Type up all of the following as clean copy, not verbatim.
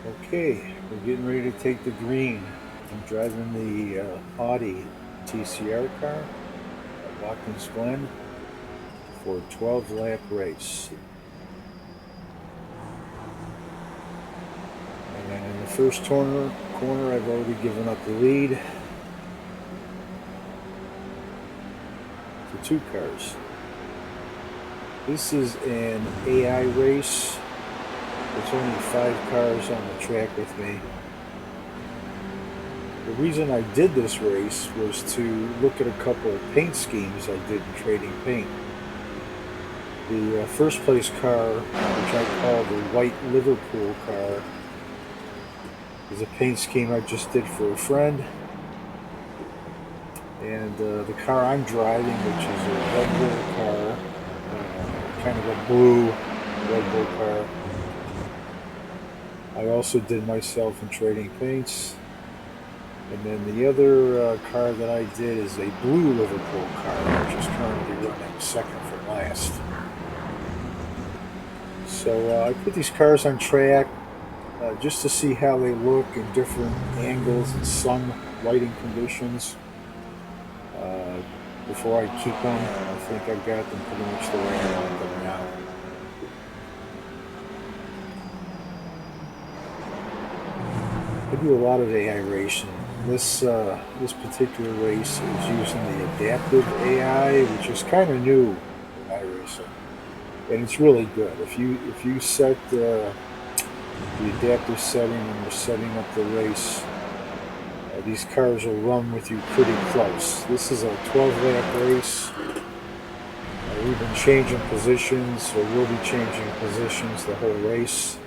Okay, we're getting ready to take the green. I'm driving the Audi TCR car at Watkins Glen for a 12 lap race. And in the first corner I've already given up the lead to two cars. This is an AI race. There's only 5 cars on the track with me. The reason I did this race was to look at a couple of paint schemes I did in trading paint. The first place car, which I call the white Liverpool car, is a paint scheme I just did for a friend. And the car I'm driving, which is a Red Bull car, kind of a blue Red Bull car, I also did myself in trading paints. And then the other car that I did is a blue Liverpool car, which is currently running second from last. So I put these cars on track just to see how they look in different angles and sun lighting conditions. Before I keep them, I think I've got them pretty much the way I want them now. I do a lot of AI racing. This particular race is using the adaptive AI, which is kind of new in iRacing, and it's really good. If you set the adaptive setting when you're setting up the race, these cars will run with you pretty close. This is a 12 lap race. We've been changing positions, or we'll be changing positions the whole race.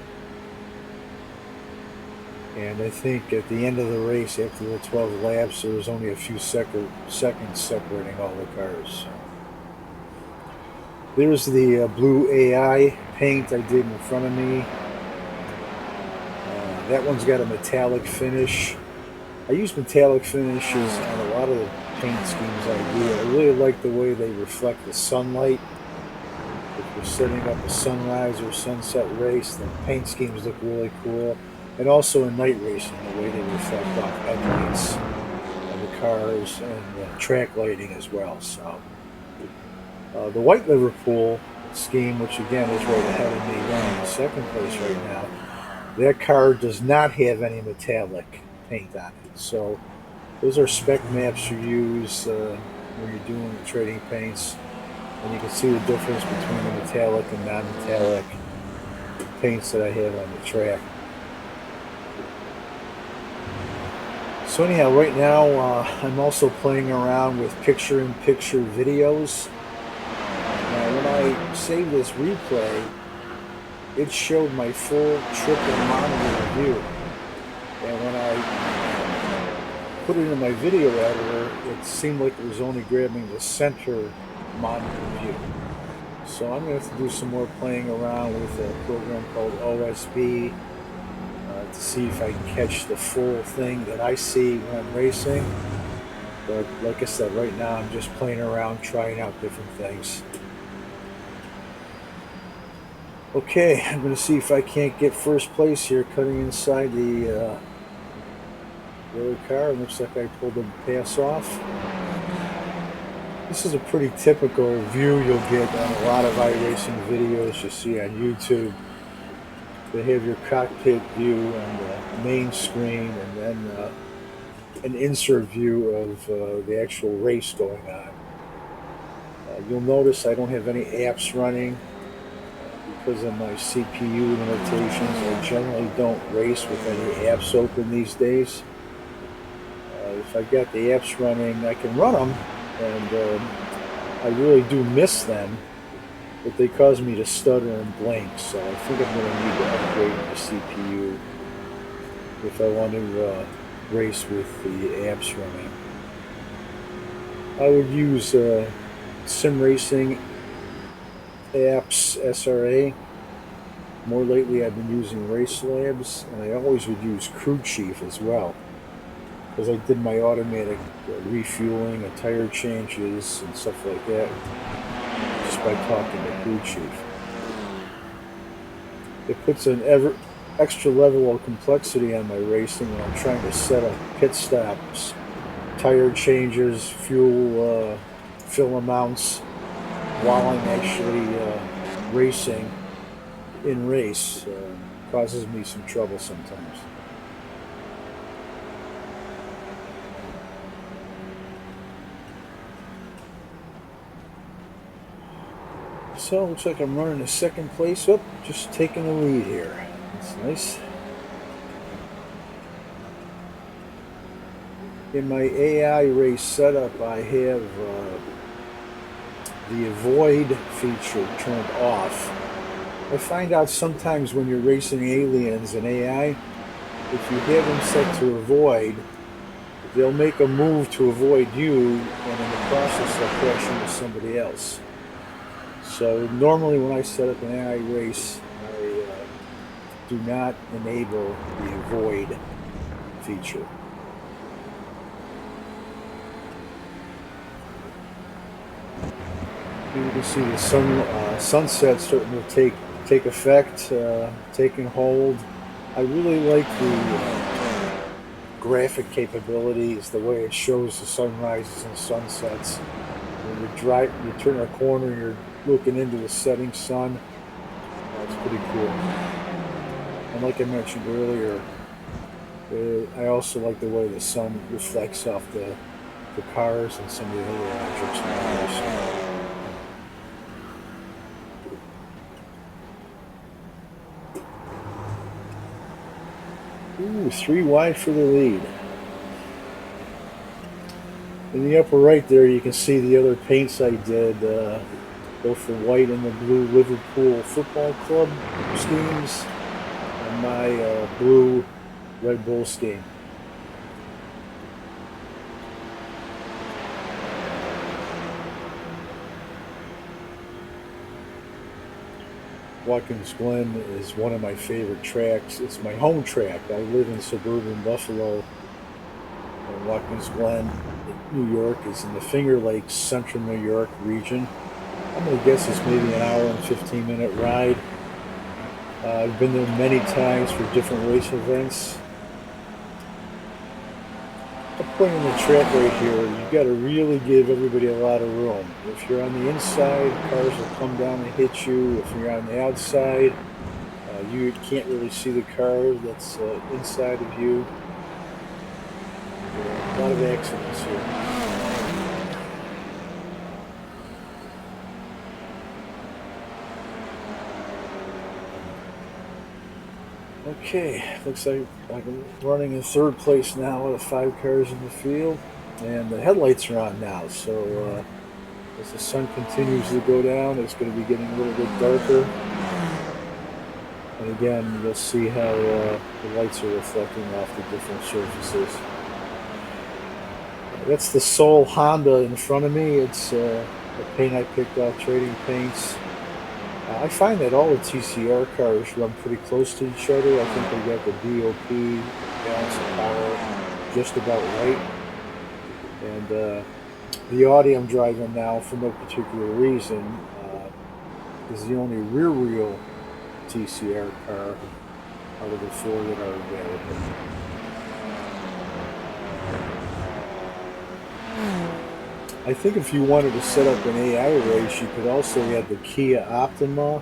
And I think at the end of the race, after the 12 laps, there was only a few seconds separating all the cars. There's the blue AI paint I did in front of me. That one's got a metallic finish. I use metallic finishes on a lot of the paint schemes I do. I really like the way they reflect the sunlight. If you're setting up a sunrise or sunset race, the paint schemes look really cool. And also in night racing, the way they reflect off headlights of the cars and the track lighting as well. So the white Liverpool scheme, which again is right ahead of me running in second place right now, that car does not have any metallic paint on it. So those are spec maps you use when you're doing the trading paints, and you can see the difference between the metallic and non-metallic paints that I have on the track. So anyhow, right now I'm also playing around with picture-in-picture videos. Now when I saved this replay, it showed my full triple monitor view. And when I put it in my video editor, it seemed like it was only grabbing the center monitor view. So I'm going to have to do some more playing around with a program called OSB to see if I can catch the full thing that I see when I'm racing. But like I said, right now I'm just playing around, trying out different things. Okay, I'm going to see if I can't get first place here, cutting inside the other car. It looks like I pulled the pass off. This is a pretty typical view you'll get on a lot of iRacing videos you see on YouTube. They have your cockpit view and the main screen, and then an insert view of the actual race going on. You'll notice I don't have any apps running because of my CPU limitations. I generally don't race with any apps open these days. If I got the apps running, I can run them, and I really do miss them, but they cause me to stutter and blank, so I think I'm going to need to upgrade my CPU if I want to race with the apps running. I would use Sim Racing apps SRA. More lately I've been using Race Labs, and I always would use Crew Chief as well, because I did my automatic refueling and tire changes and stuff like that just by talking to Crew Chief. It puts an extra level of complexity on my racing when I'm trying to set up pit stops, tire changes, fuel fill amounts while I'm actually racing in race. Causes me some trouble sometimes. So looks like I'm running a second place. Oh, just taking the lead here. That's nice. In my AI race setup, I have the avoid feature turned off. I find out sometimes when you're racing aliens in AI, if you have them set to avoid, they'll make a move to avoid you, and in the process, they'll crash into somebody else. So normally when I set up an AI race, I do not enable the avoid feature. You can see the sunset starting to take effect, taking hold. I really like the graphic capabilities, the way it shows the sunrises and sunsets. When you turn a corner, you're looking into the setting sun. It's pretty cool. And like I mentioned earlier, I also like the way the sun reflects off the cars and some of the other objects in the house. Ooh, 3 wide for the lead. In the upper right there, you can see the other paints I did, both the white and the blue Liverpool Football Club schemes, and my blue Red Bull scheme. Watkins Glen is one of my favorite tracks. It's my home track. I live in suburban Buffalo, and Watkins Glen, New York, is in the Finger Lakes, central New York region. I'm going to guess it's maybe an hour and 15-minute ride. I've been there many times for different race events. The point on the track right here, you got to really give everybody a lot of room. If you're on the inside, cars will come down and hit you. If you're on the outside, you can't really see the car that's inside of you. A lot of accidents here. Okay, looks like I'm running in third place now with 5 cars in the field, and the headlights are on now. So as the sun continues to go down, it's going to be getting a little bit darker. And again, you'll see how the lights are reflecting off the different surfaces. That's the Soul Honda in front of me. It's the paint I picked out, Trading Paints. I find that all the TCR cars run pretty close to each other. I think they got the DOP, balance of power, just about right. And the Audi I'm driving now, for no particular reason, is the only rear wheel TCR car out of the 4 that are available. I think if you wanted to set up an AI race, you could also add the Kia Optima.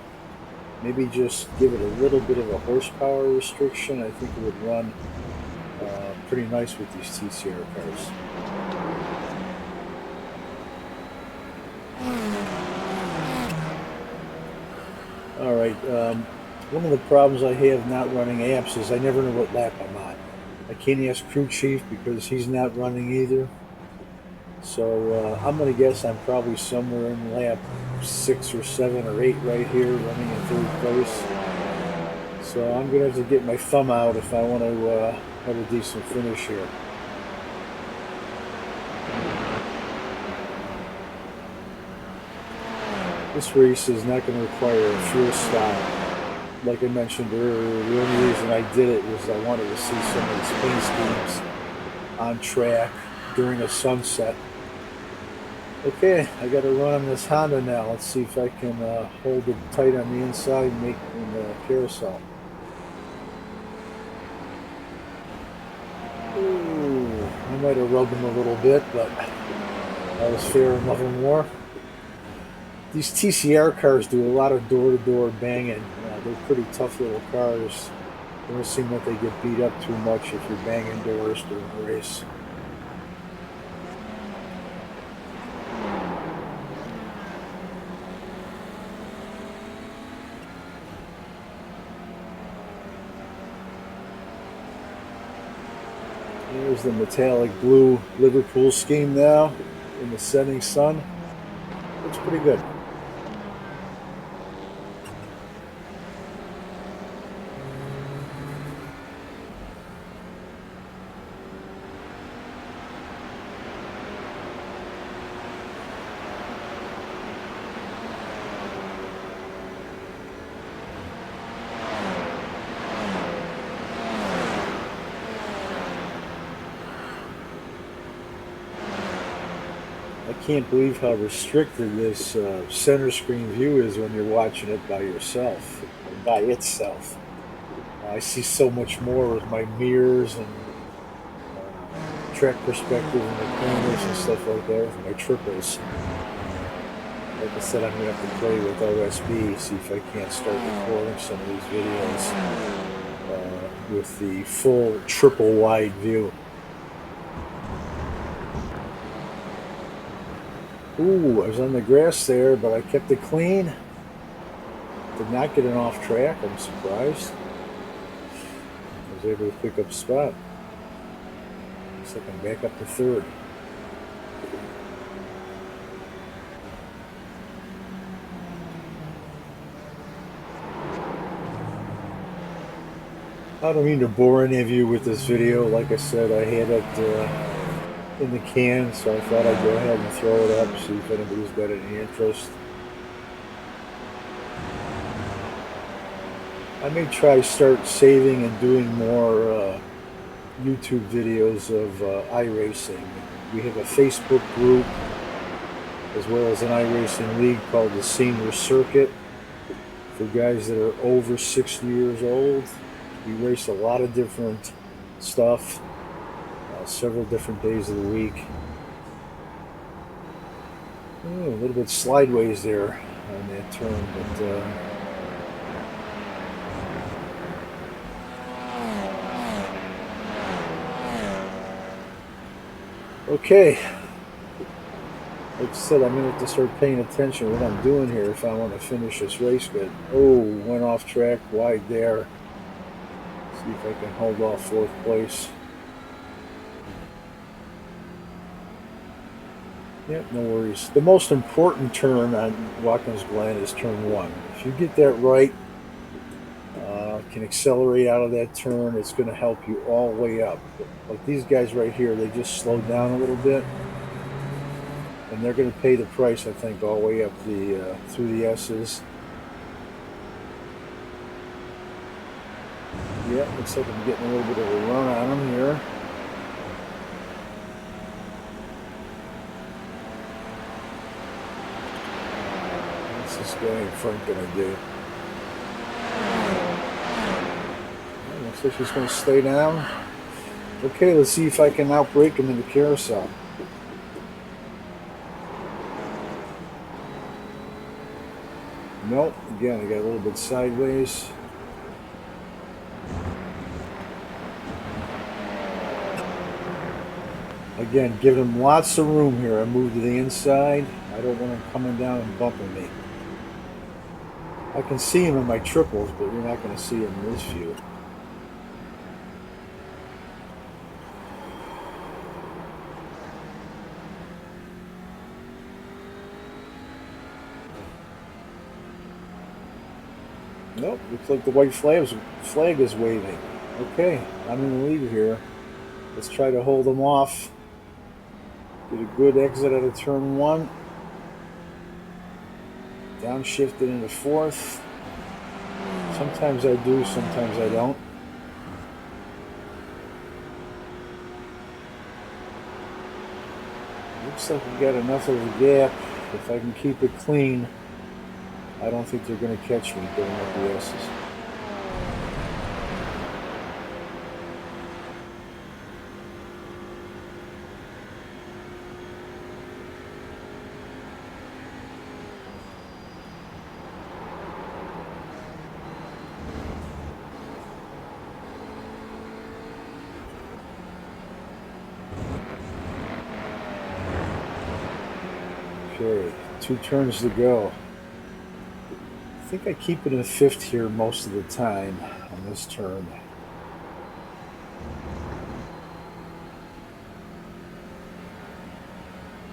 Maybe just give it a little bit of a horsepower restriction. I think it would run pretty nice with these TCR cars. All right. One of the problems I have not running apps is I never know what lap I'm on. I can't ask crew chief because he's not running either. So I'm going to guess I'm probably somewhere in lap 6 or 7 or 8 right here, running in third place. So I'm going to have to get my thumb out if I want to have a decent finish here. This race is not going to require a fuel stop. Like I mentioned earlier, the only reason I did it was I wanted to see some of these paint schemes on track during a sunset. Okay, I got to run on this Honda now. Let's see if I can hold it tight on the inside and make the carousel. might have rubbed him a little bit, but that was fair and nothing more. These TCR cars do a lot of door-to-door banging. They're pretty tough little cars. It doesn't seem like they get beat up too much if you're banging doors during a race. There's the metallic blue Liverpool scheme now in the setting sun. Looks pretty good. I can't believe how restricted this center screen view is when you're watching it by yourself, or by itself. I see so much more with my mirrors and track perspective and the corners and stuff like that with my triples. Like I said, I'm going to have to play with OSB, see if I can't start recording some of these videos with the full triple wide view. Ooh, I was on the grass there, but I kept it clean. Did not get an off track, I'm surprised. I was able to pick up a spot. Looks like I'm back up to third. I don't mean to bore any of you with this video. Like I said, I had it in the can, so I thought I'd go ahead and throw it up, see if anybody's got any interest. I may try start saving and doing more YouTube videos of iRacing. We have a Facebook group as well as an iRacing league called the Senior Circuit for guys that are over 60 years old. We race a lot of different stuff, several different days of the week. Ooh, a little bit sideways there on that turn, but okay. Like I said, I'm going to have to start paying attention to what I'm doing here if I want to finish this race good. Oh, went off track, wide there. See if I can hold off fourth place. Yep, no worries. The most important turn on Watkins Glen is turn 1. If you get that right, can accelerate out of that turn, it's going to help you all the way up. Like these guys right here, they just slowed down a little bit. And they're going to pay the price, I think, all the way up the through the S's. Yeah, looks like I'm getting a little bit of a run on them here. What's this guy in front going to do? Looks like he's going to stay down. Okay, let's see if I can outbrake him in the carousel. Nope, again, I got a little bit sideways. Again, giving him lots of room here. I moved to the inside. I don't want him coming down and bumping me. I can see him in my triples, but you're not going to see him in this view. Nope, looks like the white flag is waving. Okay, I'm in the lead here. Let's try to hold them off. Get a good exit out of turn 1. Downshifted into fourth. Sometimes I do, sometimes I don't. Looks like we got enough of a gap. If I can keep it clean, I don't think they're going to catch me going up the S's. Okay, 2 turns to go. I think I keep it in fifth here most of the time on this turn.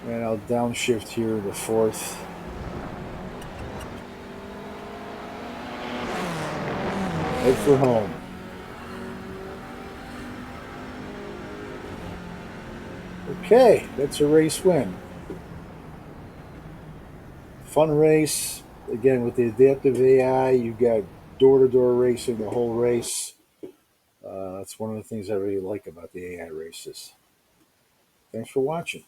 And I'll downshift here to fourth. Head for home. Okay, that's a race win. Fun race. Again, with the adaptive AI, you got door-to-door racing the whole race. That's one of the things I really like about the AI races. Thanks for watching.